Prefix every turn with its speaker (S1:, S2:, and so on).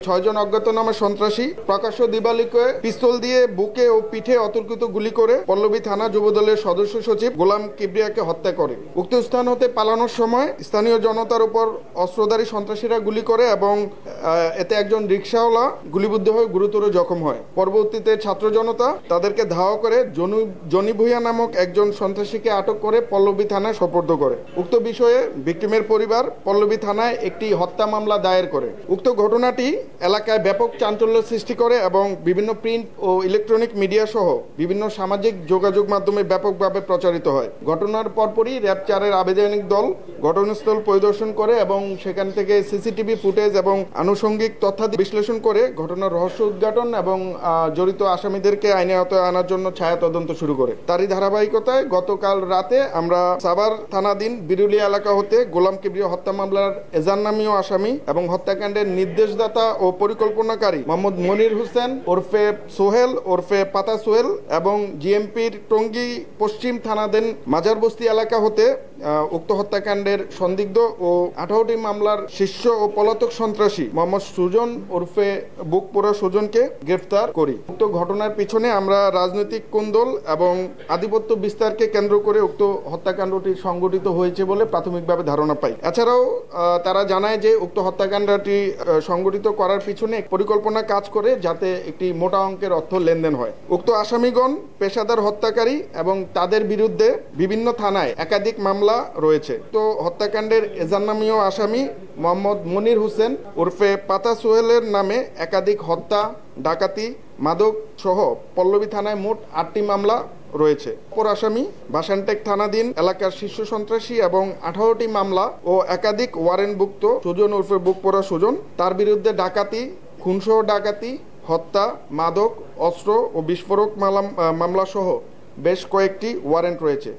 S1: ছয়জন অজ্ঞাতনামা সন্ত্রাসী প্রকাশ্য দিবালিকে পিস্তল দিয়ে বুকে ও পিঠে অতর্কিত গুলি করে পল্লবী থানা যুবদলের সদস্য সচিব গোলাম কিবরিয়াকে হত্যা করে। উক্ত স্থান হতে পালানোর সময় স্থানীয় জনতার উপর অস্ত্রধারী সন্ত্রাসীরা গুলি করে এবং এতে একজন রিকশাওয়ালা গুলিবিদ্ধ হয়ে গুরুতর জখম হয়। পরবর্তীতে ছাত্র জনতা তাদেরকে ধাওয়া করে জনি ভুইয়া নামক একজন সন্ত্রাসীকে আটক করে পল্লবী থানায় সোপর্দ করে। উক্ত বিষয়ে ভিকটিমের পরিবার পল্লবী থানায় একটি হত্যা মামলা দায়ের করে। উক্ত ঘটনাটি এলাকায় ব্যাপক চাঞ্চল্য সৃষ্টি করে এবং বিভিন্ন প্রিন্ট ও ইলেকট্রনিক মিডিয়া সহ বিভিন্ন সামাজিক যোগাযোগ মাধ্যমে ব্যাপকভাবে প্রচারিত হয়। ঘটনার পরপরই র্যাব 4-এর আবেদনিক দল ঘটনাস্থল পরিদর্শন করে এবং সেখান থেকে সিসিটিভি ফুটেজ এবং আনুষঙ্গিক তথ্যাদি বিশ্লেষণ করে ঘটনার রহস্য উদ্ঘাটন এবং জড়িত আসামিদেরকে আইনে আওতায় আনার জন্য ছায়া তদন্ত শুরু করে। তারই ধারাবাহিকতায় গতকাল রাতে আমরা সাভার থানাধীন বিরুলিয়া এলাকা হতে গোলাম কিবরিয়া হত্যা মামলার এজান নামীয় আসামি এবং হত্যাকাণ্ডের নির্দেশদাতা ও পরিকল্পনাকারী মোহাম্মদ মনির হোসেন ওরফে সোহেল ওরফে পাতা সোহেল এবং জিএমপির টঙ্গী পশ্চিম থানাধীন মাজারবস্তি এলাকা হতে উক্ত হত্যাকাণ্ডের সন্দিগ্ধ ও 18টি মামলার শীর্ষ ও পলাতক সন্ত্রাসী মোহাম্মদ সুজন ওরফে বুকপোড়া সুজনকে গ্রেফতার করি। উক্ত ঘটনার পিছনে আমরা রাজনৈতিক কোন্দল এবং আধিপত্য বিস্তারকে কেন্দ্র করে উক্ত হত্যাকাণ্ডটি সংঘটিত হয়েছে বলে প্রাথমিকভাবে ধারণা পাই। এছাড়াও তারা জানায় যে উক্ত হত্যাকাণ্ডটি সংঘটিত করার পিছনে পরিকল্পনা কাজ করে যাতে একটি মোটা অঙ্কের অর্থ লেনদেন হয়। উক্ত আসামিগণ পেশাদার হত্যাকারী এবং তাদের বিরুদ্ধে বিভিন্ন থানায় একাধিক মামলা রয়েছে। তো হত্যাকাণ্ডের এজান নামীয় আসামি মোহাম্মদ মনির হোসেন ওরফে পাতা সোহেলের নামে একাধিক হত্যা, ডাকাতি, মাদক সহ পল্লবী থানায় মোট 8টি মামলা রয়েছে। অপর আসামি বাসানটেক থানাধীন এলাকার শীর্ষ সন্ত্রাসী এবং 18টি মামলা ও একাধিক ওয়ারেন্টভুক্ত সুজন ওরফে বুকপোড়া সুজন, তার বিরুদ্ধে ডাকাতি, খুনসহ ডাকাতি, হত্যা, মাদক, অস্ত্র ও বিস্ফোরক মামলা সহ বেশ কয়েকটি ওয়ারেন্ট রয়েছে।